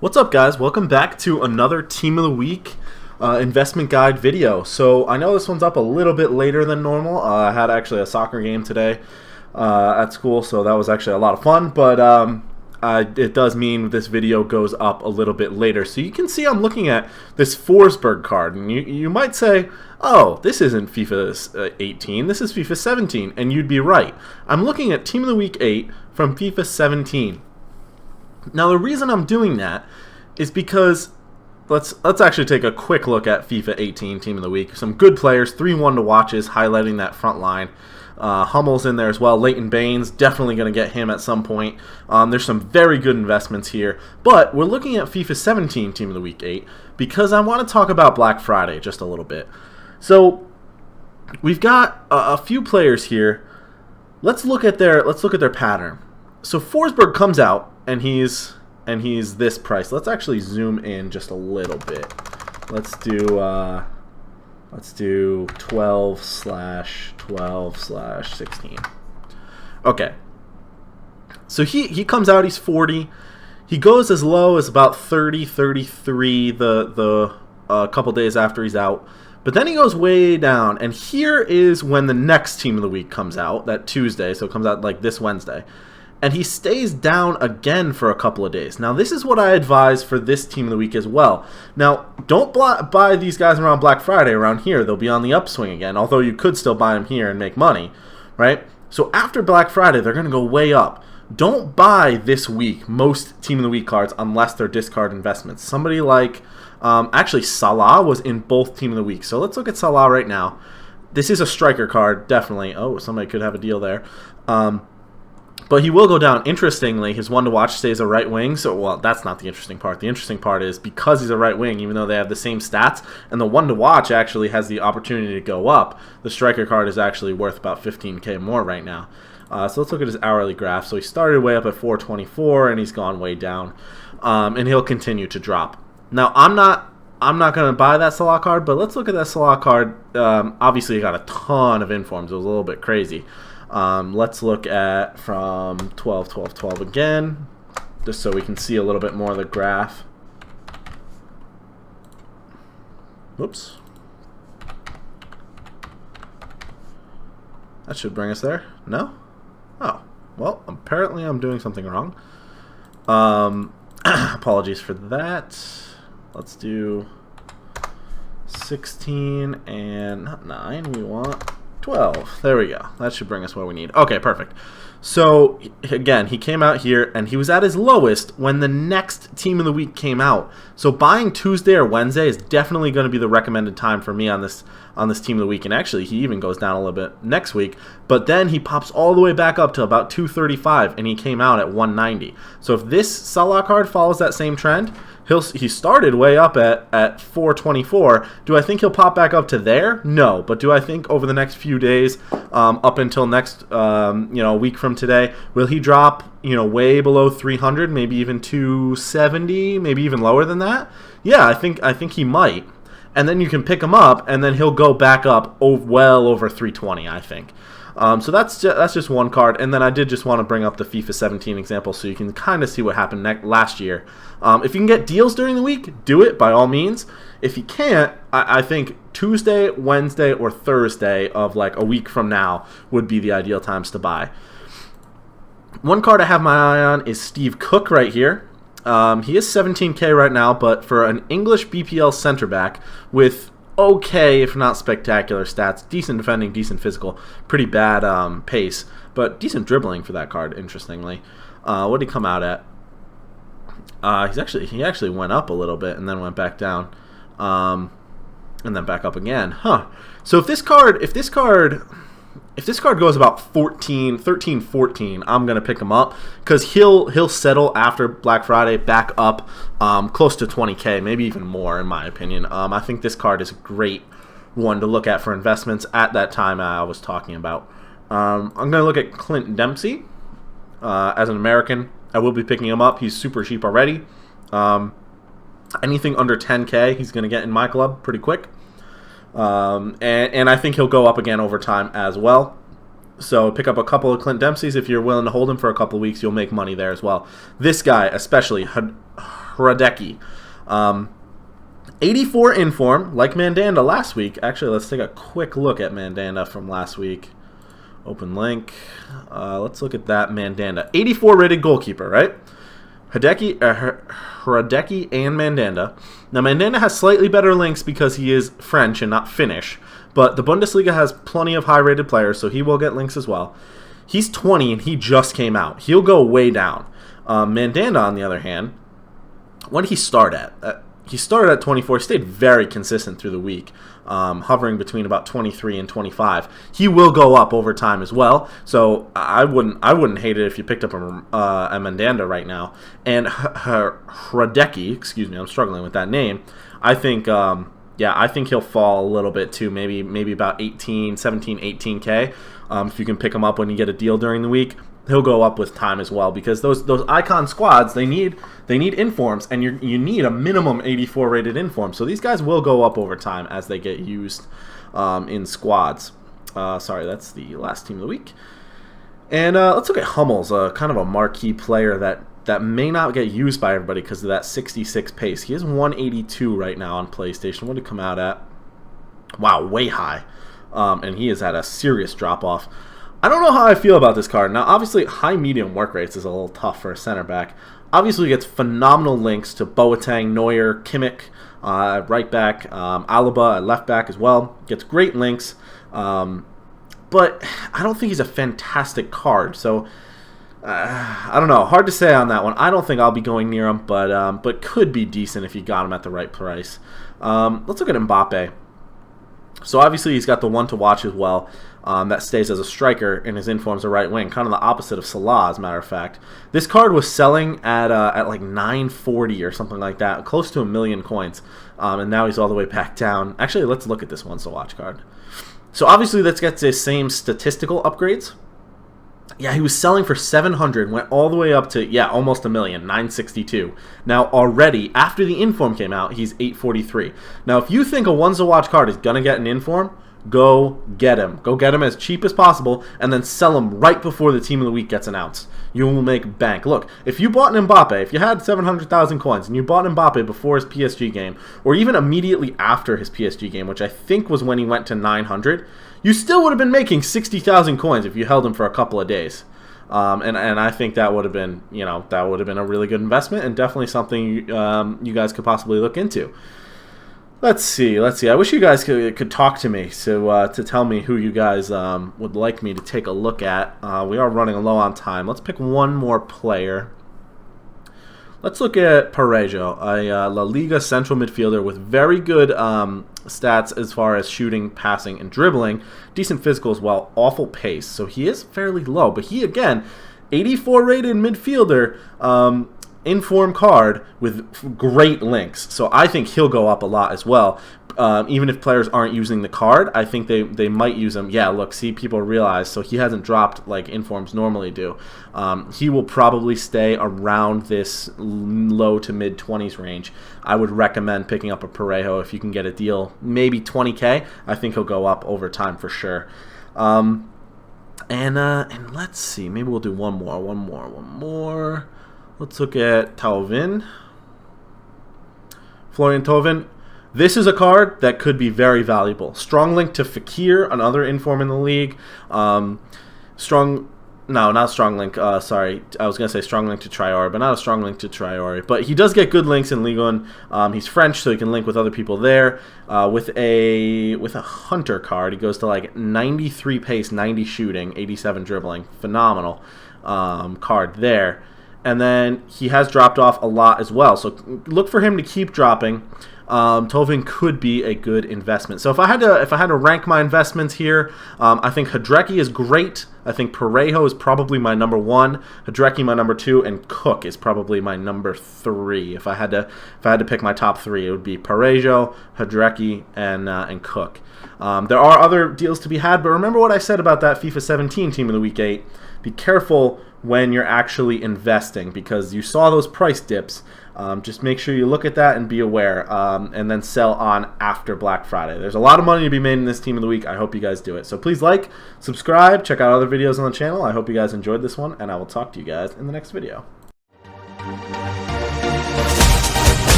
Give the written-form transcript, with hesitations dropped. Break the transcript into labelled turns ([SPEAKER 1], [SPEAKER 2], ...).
[SPEAKER 1] What's up, guys? Welcome back to another Team of the Week investment guide video. So I know this one's up a little bit later than normal. I had actually a soccer game today at school, so that was actually a lot of fun. But it does mean this video goes up a little bit later. So you can see I'm looking at this Forsberg card, and you might say, oh, this isn't FIFA 18, this is FIFA 17, and you'd be right. I'm looking at Team of the Week 8 from FIFA 17. Now the reason I'm doing that is because let's actually take a quick look at FIFA 18 Team of the Week. Some good players, 3 1-to-watches, highlighting that front line. Hummel's in there as well. Leighton Baines, definitely going to get him at some point. There's some very good investments here. But we're looking at FIFA 17 Team of the Week 8 because I want to talk about Black Friday just a little bit. So we've got a few players here. Let's look at their pattern. So Forsberg comes out and he's this price. Let's actually zoom in just a little bit. Let's do 12/12/16. Okay. So he comes out, he's 40. He goes as low as about 30, 33 the couple days after he's out. But then he goes way down, and here is when the next Team of the Week comes out, that Tuesday, so it comes out like this Wednesday. And he stays down again for a couple of days. Now, this is what I advise for this Team of the Week as well. Now, don't buy these guys around Black Friday around here. They'll be on the upswing again, although you could still buy them here and make money, right? So after Black Friday, they're going to go way up. Don't buy this week most Team of the Week cards unless they're discard investments. Somebody like, actually, Salah was in both Team of the Week. So let's look at Salah right now. This is a striker card, definitely. Oh, somebody could have a deal there. But he will go down. Interestingly, his 1-to-watch stays a right wing. So, well, that's not the interesting part. The interesting part is because he's a right wing, even though they have the same stats, and the 1-to-watch actually has the opportunity to go up, the striker card is actually worth about 15K more right now. So let's look at his hourly graph. So he started way up at 424, and he's gone way down. And he'll continue to drop. Now, I'm not going to buy that Salah card, but let's look at that Salah card. Obviously, he got a ton of informs. It was a little bit crazy. Let's look at from 12/12/12 again, just so we can see a little bit more of the graph. Oops. That should bring us there. No? Oh. Well, apparently I'm doing something wrong. Apologies for that. Let's do 16 and not 9. We want 12. There we go. That should bring us where we need. Okay, perfect. So, again, he came out here, and he was at his lowest when the next Team of the Week came out. So buying Tuesday or Wednesday is definitely going to be the recommended time for me on this Team of the Week. And actually, he even goes down a little bit next week. But then he pops all the way back up to about 235, and he came out at 190. So if this Salah card follows that same trend, he started way up at 424. Do I think he'll pop back up to there? No. But do I think over the next few days, up until next week from today, will he drop way below 300, maybe even 270, maybe even lower than that? Yeah, I think he might. And then you can pick him up, and then he'll go back up well over 320, I think. So that's just one card, and then I did just want to bring up the FIFA 17 example so you can kind of see what happened last year. If you can get deals during the week, do it by all means. If you can't, I think Tuesday, Wednesday, or Thursday of like a week from now would be the ideal times to buy. One card I have my eye on is Steve Cook right here. He is 17K right now, but for an English BPL center back with okay, if not spectacular stats, decent defending, decent physical, pretty bad pace, but decent dribbling for that card, interestingly. What did he come out at? He actually went up a little bit and then went back down, and then back up again. So if this card goes about 13, 14, I'm gonna pick him up because he'll settle after Black Friday back up close to 20K, maybe even more in my opinion. I think this card is a great one to look at for investments at that time I was talking about. I'm gonna look at Clint Dempsey as an American. I will be picking him up. He's super cheap already. Anything under 10K, he's gonna get in my club pretty quick. And I think he'll go up again over time as well. So pick up a couple of Clint Dempseys. If you're willing to hold him for a couple of weeks, you'll make money there as well. This guy, especially Hradecki. 84 inform, like Mandanda last week. Actually, let's take a quick look at Mandanda from last week. Open link. Let's look at that Mandanda. 84 rated goalkeeper, right? Hradecki and Mandanda. Now, Mandanda has slightly better links because he is French and not Finnish. But the Bundesliga has plenty of high-rated players, so he will get links as well. He's 20 and he just came out. He'll go way down. Mandanda, on the other hand, what did he start at? He started at 24. He stayed very consistent through the week, hovering between about 23 and 25. He will go up over time as well. So I wouldn't hate it if you picked up a Mandanda right now. And Hradecki, excuse me, I'm struggling with that name. I think I think he'll fall a little bit too. Maybe about 17, 18K. If you can pick him up when you get a deal during the week. He'll go up with time as well, because those icon squads, they need informs, and you need a minimum 84 rated inform. So these guys will go up over time as they get used in squads. Sorry, that's the last team of the week. And let's look at Hummels, kind of a marquee player that may not get used by everybody because of that 66 pace. He is 182 right now on PlayStation. What did he come out at? Wow, way high. And he is at a serious drop off. I don't know how I feel about this card. Now, obviously, high-medium work rates is a little tough for a center back. Obviously, he gets phenomenal links to Boateng, Neuer, Kimmich, right back, Alaba at left back as well. Gets great links, but I don't think he's a fantastic card. So, I don't know. Hard to say on that one. I don't think I'll be going near him, but could be decent if you got him at the right price. Let's look at Mbappe. So obviously he's got the one to watch as well. That stays as a striker, and his inform's a right wing, kind of the opposite of Salah, as a matter of fact. This card was selling at like 940 or something like that, close to 1 million coins, and now he's all the way back down. Actually, let's look at this one to watch card. So obviously let's get the same statistical upgrades. Yeah, he was selling for 700, went all the way up to, yeah, almost 1 million, 962. Now, already, after the inform came out, he's 843. Now, if you think a ones to watch card is going to get an inform, go get him. Go get him as cheap as possible, and then sell him right before the team of the week gets announced. You will make bank. Look, if you bought an Mbappe, if you had 700,000 coins, and you bought Mbappe before his PSG game, or even immediately after his PSG game, which I think was when he went to 900, you still would have been making 60,000 coins if you held him for a couple of days. And I think that would have been, a really good investment, and definitely something you guys could possibly look into. Let's see. I wish you guys could talk to me to tell me who you guys would like me to take a look at. We are running low on time. Let's pick one more player. Let's look at Parejo, a La Liga central midfielder with very good stats as far as shooting, passing, and dribbling. Decent physical as well. Awful pace. So he is fairly low. But he, again, 84 rated midfielder, inform card with great links. So I think he'll go up a lot as well. Even if players aren't using the card, I think they might use him. Yeah, look, see, people realize, so he hasn't dropped like informs normally do. He will probably stay around this low to mid 20s range. I would recommend picking up a Parejo if you can get a deal, maybe 20K. I think he'll go up over time for sure. And let's see, maybe we'll do one more. Let's look at Tauvin. Florian Tauvin. This is a card that could be very valuable. Strong link to Fekir, another inform in the league. Not strong link. Sorry, I was gonna say strong link to Traore, but not a strong link to Traore. But he does get good links in Ligue 1. He's French, so he can link with other people there. With a Hunter card, he goes to like 93 pace, 90 shooting, 87 dribbling. Phenomenal card there. And then he has dropped off a lot as well, so look for him to keep dropping. Tauvin could be a good investment. So if I had to rank my investments here, I think Hradecki is great. I think Parejo is probably my number 1, Hradecki my number 2, and Cook is probably my number 3. If I had to pick my top 3, it would be Parejo, Hradecki, and Cook. There are other deals to be had, but remember what I said about that FIFA 17 team of the week 8. Be careful when you're actually investing, because you saw those price dips. Just make sure you look at that and be aware, and then sell on after Black Friday. There's a lot of money to be made in this team of the week. I hope you guys do it. So please like, subscribe, check out other videos on the channel. I hope you guys enjoyed this one, and I will talk to you guys in the next video.